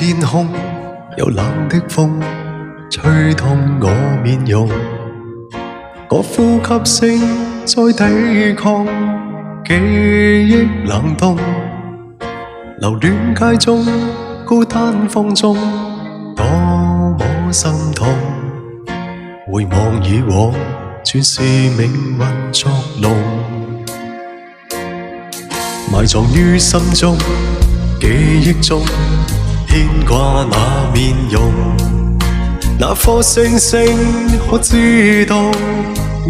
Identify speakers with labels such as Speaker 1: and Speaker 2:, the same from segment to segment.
Speaker 1: 天空，有冷的風吹痛我面容，我呼吸聲在抵抗記憶冷凍，留戀街中孤單風中，多麼心痛。回望以往，全是命運作弄，埋藏於心中，記憶中牽掛那面容。那顆星星可知道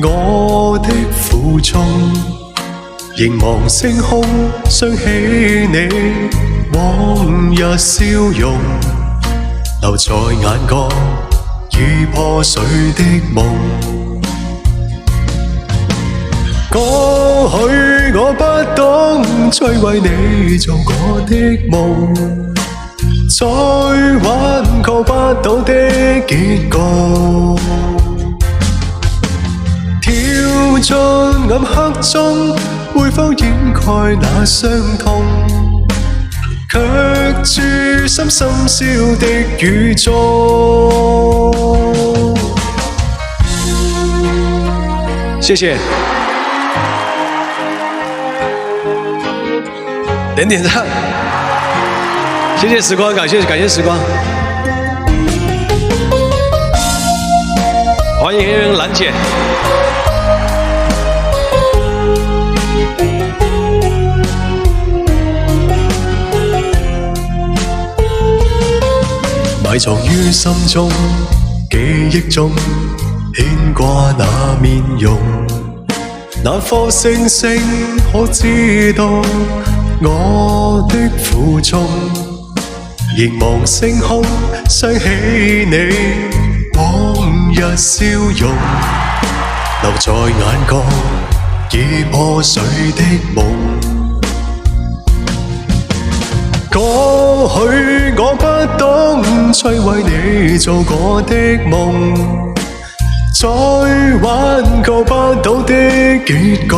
Speaker 1: 我的苦衷？凝望星空，想起你往日笑容，留在眼角已破碎的夢。過去我不懂摧毀你做過的夢，再挽救不到的結局，跳進暗黑中，會否掩蓋那傷痛？卻注心深宵的雨中。謝謝，點點讚，謝謝時光，感謝時光。歡迎蘭姐。埋藏於心中，記憶中牽掛那面容。那顆星星可知道我的苦衷？凝望星空，想起你往日笑容，留在眼角已破碎的夢。過去我不懂摧毀你做過的夢，再挽救不到的結局，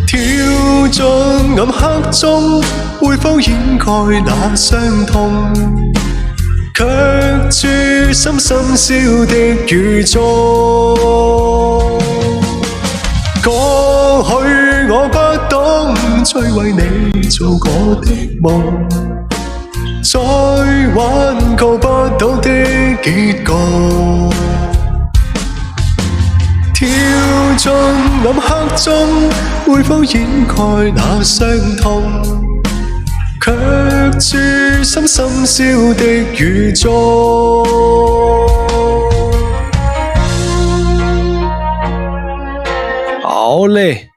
Speaker 1: 跳進暗黑中，會否掩蓋那傷痛？卻注心深宵的雨中。過去我不懂摧毀你做過的夢，再挽救不到的結局，跳進暗黑中，會否掩蓋那傷痛？卻注心深宵的雨中。好嘞。